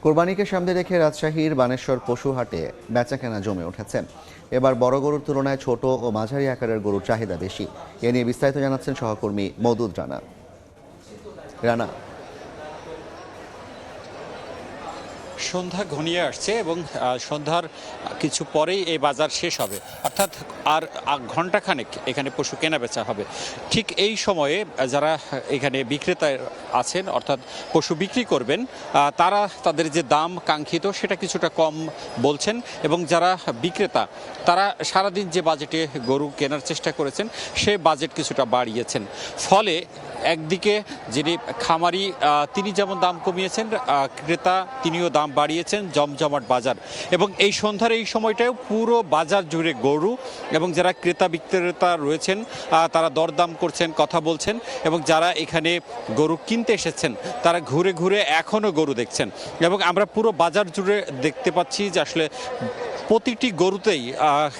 কোরবানিকে সামনে রেখে রাজশাহীর বানেশ্বর পশু হাটে বেচাকেনা জমে উঠেছে। এবার বড় গরুর তুলনায় ছোট ও মাঝারি আকারের গরুর চাহিদা বেশি। এ নিয়ে বিস্তারিত জানাচ্ছেন সহকর্মী মওদুদ রানা। সন্ধ্যা ঘনিয়ে আসছে এবং সন্ধ্যার কিছু পরেই এই বাজার শেষ হবে, অর্থাৎ আর ঘণ্টাখানেক এখানে পশু কেনা বেচা হবে। ঠিক এই সময়ে যারা এখানে বিক্রেতা আছেন, অর্থাৎ পশু বিক্রি করবেন, তারা তাদের যে দাম কাঙ্ক্ষিত সেটা কিছুটা কম বলছেন এবং যারা বিক্রেতা তারা সারাদিন যে বাজেটে গরু কেনার চেষ্টা করেছেন সে বাজেট কিছুটা বাড়িয়েছেন। ফলে একদিকে যিনি খামারি তিনি যেমন দাম কমিয়েছেন, ক্রেতা তিনিও দাম বাড়িয়েছেন। জমজমাট বাজার এবং এই সন্ধ্যার এই সময়টাও পুরো বাজার জুড়ে গরু এবং যারা ক্রেতা বিক্রেতা রয়েছেন তারা দরদাম করছেন, কথা বলছেন এবং যারা এখানে গরু কিনতে এসেছেন তারা ঘুরে ঘুরে এখনও গরু দেখছেন। এবং আমরা পুরো বাজার জুড়ে দেখতে পাচ্ছি যে আসলে প্রতিটি গরুতেই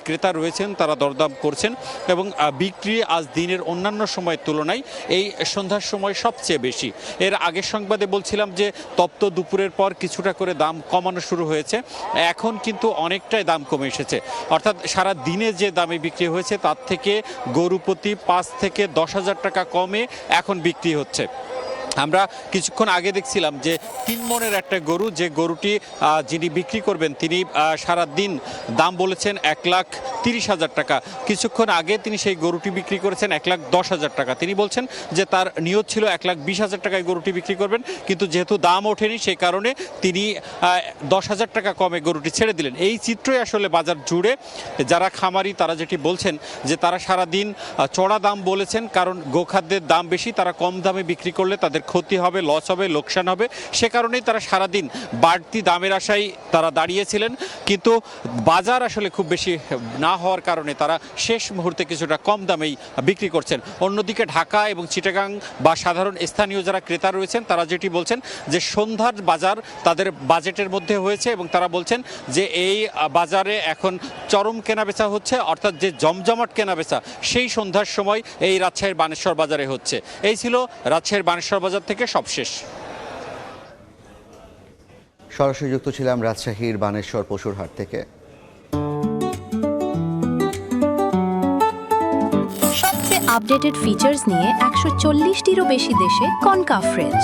ক্রেতা রয়েছেন, তারা দরদাম করছেন এবং বিক্রি আজ দিনের অন্যান্য সময়ের তুলনায় এই সন্ধ্যার সময় সবচেয়ে বেশি। এর আগের সংবাদে বলছিলাম যে তপ্ত দুপুরের পর কিছুটা করে দাম কমানো শুরু হয়েছে, এখন কিন্তু অনেকটাই দাম কমে এসেছে। অর্থাৎ সারা দিনে যে দামে বিক্রি হয়েছে তার থেকে গরু প্রতি 5 থেকে 10,000 টাকা কমে এখন বিক্রি হচ্ছে। আমরা কিছুক্ষণ আগে দেখছিলাম যে 3 মনের একটা গরু, যে গরুটি যিনি বিক্রি করবেন তিনি সারা দিন দাম বলেছেন 1,30,000 টাকা। কিছুক্ষণ আগে তিনি সেই গরুটি বিক্রি করেছেন 1,10,000 টাকা। তিনি বলছেন যে তার নিয়ত ছিল 1,20,000 টাকায় গরুটি বিক্রি করবেন, কিন্তু যেহেতু দাম ওঠেনি সেই কারণে তিনি 10,000 টাকা কমে গরুটি ছেড়ে দিলেন। এই চিত্রই আসলে বাজার জুড়ে যারা খামারি তারা যেটি বলছেন যে তারা সারা দিন চড়া দাম বলেছেন, কারণ গোখাদ্যের দাম বেশি, তারা কম দামে বিক্রি করলে তাদের ক্ষতি হবে, লস হবে, লোকসান হবে। সে কারণেই তারা সারাদিন বাড়তি দামের আশায় তারা দাঁড়িয়েছিলেন, কিন্তু বাজার আসলে খুব বেশি না হওয়ার কারণে তারা শেষ মুহূর্তে কিছুটা কম দামেই বিক্রি করছেন। অন্যদিকে ঢাকা এবং চিটাগাং বা সাধারণ স্থানীয় যারা ক্রেতা রয়েছেন তারা যেটি বলছেন যে সন্ধ্যার বাজার তাদের বাজেটের মধ্যে হয়েছে এবং তারা বলছেন যে এই বাজারে এখন চরম কেনাবেচা হচ্ছে, অর্থাৎ যে জমজমাট কেনাবেচা সেই সন্ধ্যার সময় এই রাজশাহীর বানেশ্বর বাজারে হচ্ছে। এই ছিল রাজশাহীর বানেশ্বর বাজার থেকে সবশেষ। সরাসরি যুক্ত ছিলাম রাজশাহীর বানেশ্বর পশুর হাট থেকে। সবচেয়ে আপডেটেড ফিচার্স নিয়ে 140টিরও বেশি দেশে কনকাফ রেঞ্জ।